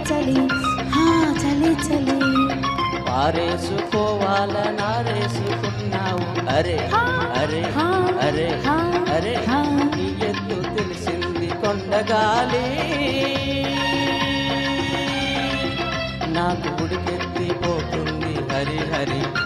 చలి హా చలి చలి పారేసుకోవాలనారేసుకున్నావు అరే అరే అరే అరే నీ ఎత్తు తెలిసింది కొండగాలి నాకు ఉడికెత్తిపోతుంది హరి హరి